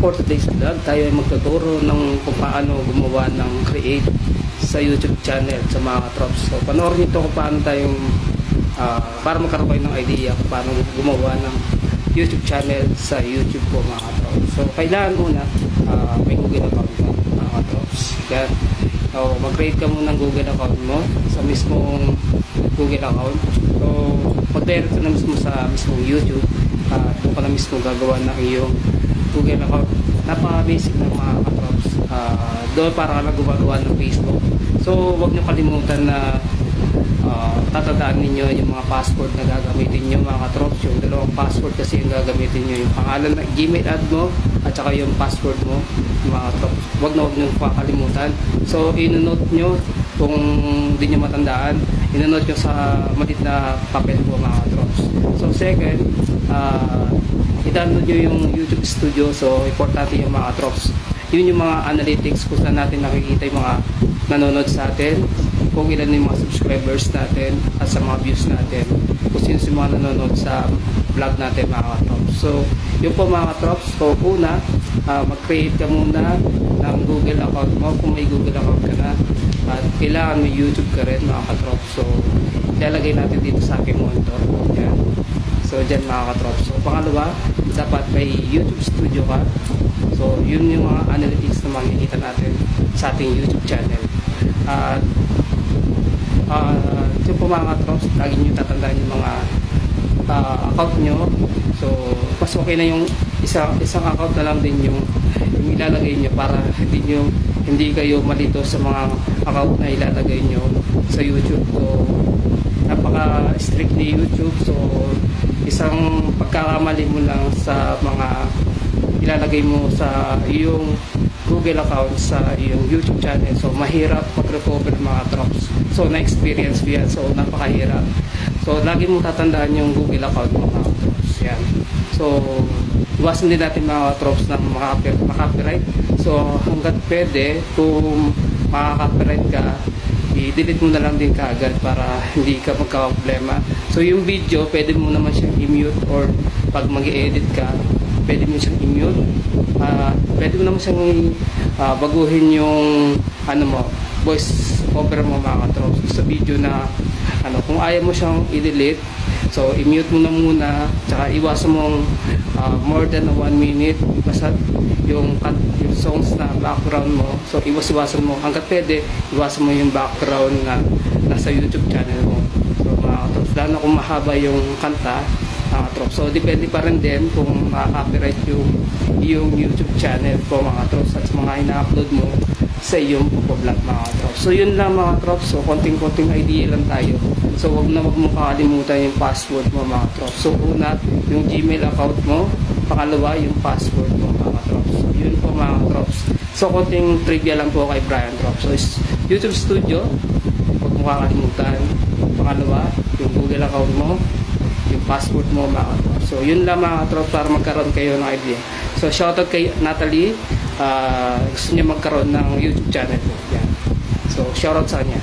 for today's vlog, tayo ay magtuturo ng kung paano gumawa ng create sa YouTube channel sa mga katrops. So panoorin nito kung paano tayong para magkaroon kayo ng idea kung paano gumawa ng YouTube channel sa YouTube po mga katrops. So kailangan muna may Google account ka mga katrops. Yan. So mag-create ka muna ng Google account mo sa mismong Google account. So mag-direct ka na mismo sa mismong YouTube. Doon ka na mismo gagawa ng iyong Google account. Napaka-basic ng mga katrops. Doon para ka lang gumagawa ng Facebook. So huwag nyo kalimutan na tatandaan ninyo yung mga password na gagamitin nyo mga katrops. Yung dalawang password kasi yung gagamitin nyo, yung pangalan ng Gmail ad mo at saka yung password mo mga katrops. Huwag na huwag nyo kakalimutan. So inonote nyo kung hindi nyo matandaan, inonote nyo sa malit na papel po mga katrops. So second, i-download nyo yung YouTube Studio. So importante yung mga katrops. Yun yung mga analytics kung saan natin nakikita yung mga nanonood sa atin, kung ilan yung mga subscribers natin at sa mga views natin, kung sino yung mga nanonood sa vlog natin mga katrops. So yun po mga katrops. So una, mag-create ka muna ng Google account mo kung may Google account ka na, at kailangan may YouTube ka rin mga katrops. So ilalagay natin dito sa aking monitor. Yan. So dyan mga katrops. So pangalawa, dapat may YouTube Studio ka. So yun yung mga analytics na makikita natin sa ating YouTube channel. At yun po mga katrops, lagi nyo tatandaan yung mga account nyo. So mas okay na yung isang account na lang din yung ilalagay nyo para hindi kayo malito sa mga account na ilalagay nyo sa YouTube. So napaka strict ni YouTube. So isang pagkakamali mo lang sa mga ilalagay mo sa iyong Google account sa iyong YouTube channel, so mahirap mag-recover mga katrops. So na-experience ko yan. So napakahirap. So lagi mong tatandaan yung Google account mo mga katrops. Yan. So iwasan din natin mga katrops na makaka-copyright. So hanggat pwede, kung makaka-copyright ka, i-delete mo na lang din kaagad para hindi ka magka-problema. So yung video, pwede mo naman siyang i-mute, or pag mag-i-edit ka, pwede mo siyang i-mute. Pwede mo naman siyang baguhin yung voice over mo mga katrops sa video na kung ayaw mo siyang i-delete, so i-mute mo na muna, tsaka iwasan mong more than 1 minute. Basta yung songs na background mo, so iwasan mo hanggat pwede, iwasan mo yung background na nasa YouTube channel mo. So mga katrops, lalo na kung mahaba yung kanta mga katrops. So depende pa rin din kung makaka-copyright yung YouTube channel po mga katrops at mga ina-upload mo sa iyong vlog mga katrops. So yun lang mga katrops. So konting idea lang tayo. So wag mong kakalimutan yung password mo mga katrops. So una, yung Gmail account mo. Pangalawa, yung password mo mga katrops. So yun po mga katrops. So konting trivia lang po kay Brian Trops. So YouTube Studio, wag mong kakalimutan. Pangalawa, yung Google account mo, yung password mo mga katrops. So yun lang mga katrops para magkaroon kayo ng idea. So shoutout kay Natalie, gusto niya magkaroon ng YouTube channel po. Yan. So shoutout sa kanya.